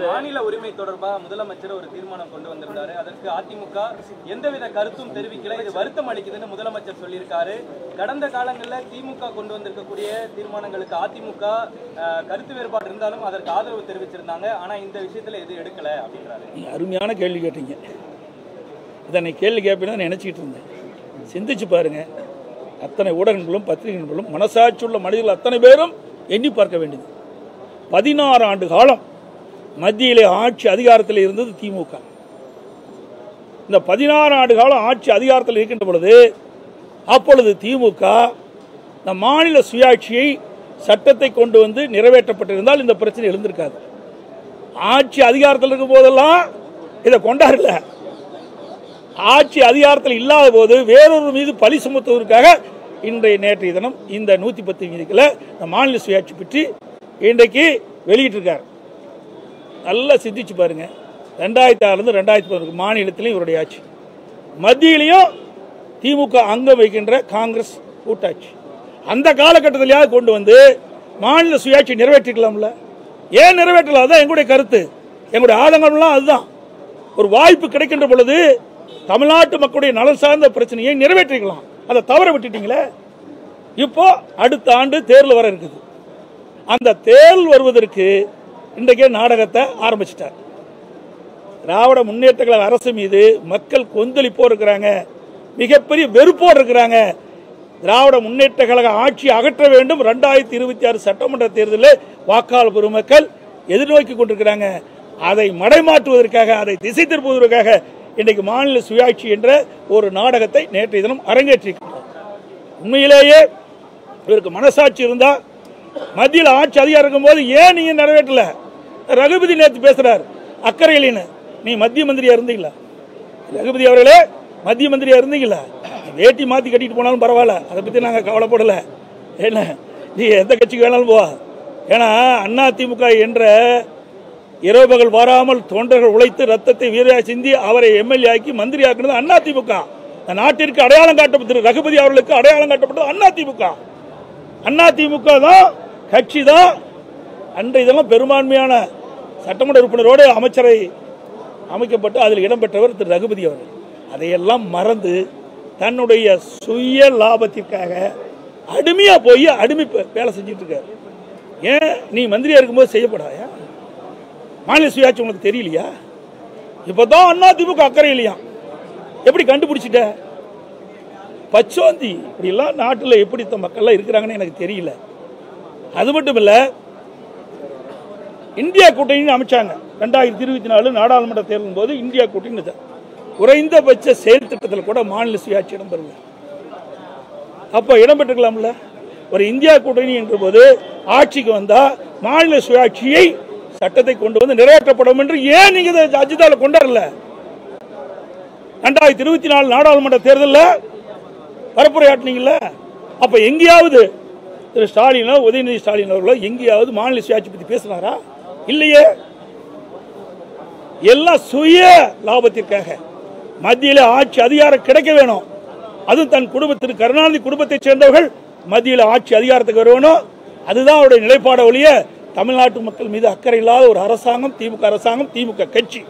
மாநில உரிமை தொடர்பாக முதலமைச்சர் ஒரு தீர்மானம் கொண்டு வந்திருந்தாரு. அதற்கு அதிமுக எந்தவித கருத்தும் தெரிவிக்கல. இது வருத்தம் அளிக்குதுன்னு முதலமைச்சர் சொல்லியிருக்காரு. கடந்த காலங்களில் திமுக கொண்டு வந்திருக்கக்கூடிய தீர்மானங்களுக்கு அதிமுக கருத்து வேறுபாடு இருந்தாலும் அதற்கு ஆதரவு தெரிவிச்சிருந்தாங்க. ஆனா இந்த விஷயத்துல எது எடுக்கல அப்படின்றாரு. அருமையான கேள்வி கேட்டீங்க. இதனை கேள்வி கேட்பேன்னு நினைச்சிட்டு இருந்தேன். சிந்திச்சு பாருங்க. அத்தனை ஊடகங்களும் பத்திரிகைகளும் மனசாட்சி உள்ள மனிதர்கள் அத்தனை பேரும் எண்ணி பார்க்க வேண்டியது. 16 ஆண்டு காலம் மத்தியிலே ஆட்சி அதிகாரத்தில் இருந்தது திமுக. இந்த 16 ஆண்டு காலம் ஆட்சி அதிகாரத்தில் இருக்கின்ற பொழுது அப்பொழுது திமுக இந்த மாநில சுயாட்சியை சட்டத்தை கொண்டு வந்து நிறைவேற்றப்பட்டிருந்தால் இந்த பிரச்சனை எழுந்திருக்காது. ஆட்சி அதிகாரத்தில் இருக்கும் போதெல்லாம் இதை கொண்டாடல. ஆட்சி அதிகாரத்தில் இல்லாத போது வேறொரு மீது பழி சுமத்துவதற்காக நேற்றைய தினம் இந்த 110 விதிகளை மாநில சுயாட்சி பற்றி இன்றைக்கு வெளியிட்டிருக்கார். நல்லா சிந்திச்சு பாருங்க. 2006 2011 மாநிலத்திலையும் இவருடைய ஆட்சி, மத்தியிலையும் திமுக அங்கம் வைக்கின்ற காங்கிரஸ் கூட்டாட்சி. அந்த காலகட்டத்திலேயாவது கொண்டு வந்து மாநில சுயாட்சி நிறைவேற்றிக்கலாம்ல. ஏன் நிறைவேற்றலாம்? அதுதான் எங்களுடைய கருத்து, எங்களுடைய ஆதங்கம்லாம் அதுதான். ஒரு வாய்ப்பு கிடைக்கின்ற பொழுது தமிழ்நாட்டு மக்களுடைய நலன் சார்ந்த பிரச்சனையை நிறைவேற்றிக்கலாம். அதை தவற விட்டுட்டீங்களே. இப்போ அடுத்த ஆண்டு தேர்தல் வர இருக்குது. அந்த தேர்தல் வருவதற்கு இன்றைக்கே நாடகத்தை ஆரம்பிச்சிட்டார். திராவிட முன்னேற்ற கழக அரசு மீது மக்கள் கொந்தளிப்போடு இருக்கிறாங்க, மிகப்பெரிய வெறுப்போடு இருக்கிறாங்க. திராவிட முன்னேற்ற கழக ஆட்சி அகற்ற வேண்டும். 2026 சட்டமன்ற தேர்தலில் வாக்காளர் பெருமக்கள் எதிர்நோக்கி கொண்டிருக்கிறாங்க. அதை மடைமாற்றுவதற்காக, அதை திசை திருப்புவதற்காக இன்றைக்கு மாநில சுயாட்சி என்ற ஒரு நாடகத்தை நேற்றைய தினம் அரங்கேற்றிருக்கிறார். உண்மையிலேயே இவருக்கு மனசாட்சி இருந்தா மத்தியில் ஆட்சி அதிகாரம் இருக்கும் போது ஏன் நீங்க நிறைவேற்றல? ரகுபதி நேற்று பேசுறார் அக்கறையிலின்னு. நீ மத்திய மந்திரியா இருந்தீங்களா? ரகுபதி அவர்களே மத்திய மந்திரியா இருந்தீங்களா? வேட்டி மாத்தி கட்டிட்டு போனாலும் பரவாயில்ல, அதை பத்தி நாங்க கவலைப்படல. என்ன நீ எந்த கட்சிக்கு வேணாலும் போ. ஏன்னா அதிமுக என்ற இரவு பகல் வராமல் தொண்டர்கள் உழைத்து ரத்தத்தை வீரையா சிந்தி அவரை எம்எல்ஏ ஆக்கி மந்திரி ஆக்கினது அதிமுக. இந்த நாட்டிற்கு அடையாளம் காட்டப்பட்டது, ரகுபதி அவர்களுக்கு அடையாளம் காட்டப்பட்டது அதிமுக. அதிமுக தான் கட்சி தான். அன்றைய இதெல்லாம் பெரும்பான்மையான சட்டமன்ற உறுப்பினரோடு அமைச்சரை அமைக்கப்பட்டு அதில் இடம்பெற்றவர் திரு ரகுபதி அவர்கள். அதையெல்லாம் மறந்து தன்னுடைய சுய லாபத்திற்காக அடிமையா போய் அடிமை வேலை செஞ்சுட்டு இருக்காரு. ஏன் நீ மந்திரியா இருக்கும்போது செய்யப்படாயா? மாநில சுயாட்சி உங்களுக்கு தெரியலையா? இப்பதான் அதிமுக அக்கறை இல்லையா? எப்படி கண்டுபிடிச்சிட்ட? பச்சோந்தி இப்படி எல்லாம் நாட்டில் எப்படி மக்கள் இருக்கிறாங்கன்னு எனக்கு தெரியல. அது மட்டும் இல்ல, இந்தியா கூட்டணி அமைச்சாங்க 2024 நாடாளுமன்ற தேர்தலின் போது. இந்தியா கூட்டணி குறைந்தபட்ச செயல் திட்டத்தில் கூட மாநில சுயாட்சி இடம்பெறல. அப்ப இடம்பெற்றுக்கலாம்ல. ஒரு இந்தியா கூட்டணி என்ற போது ஆட்சிக்கு வந்தா மாநில சுயாட்சியை சட்டத்தை கொண்டு வந்து நிறைவேற்றப்படும் என்று ஏன் நீங்க அஜிதால கொண்டாடல? 2024 நாடாளுமன்ற தேர்தலில் பரப்புரையாட்டினீங்கல்ல. அப்ப எங்கேயாவது திரு ஸ்டாலினோ உதயநிதி ஸ்டாலின் அவர்களோ எங்கேயாவது மாநில சுயாட்சி பத்தி பேசினாரா? இல்லையே. எல்லாம் சுய லாபத்திற்காக மத்தியில் ஆட்சி அதிகாரம் கிடைக்க வேணும். அதுவும் தன் குடும்பத்திற்கு கருணாநிதி குடும்பத்தை சேர்ந்தவர்கள் மத்தியில் ஆட்சி அதிகாரத்துக்கு வரணும். அதுதான் அவருடைய நிலைப்பாடு ஒழிய தமிழ்நாட்டு மக்கள் மீது அக்கறை இல்லாத ஒரு அரசாங்கம் திமுக அரசாங்கம், திமுக கட்சி.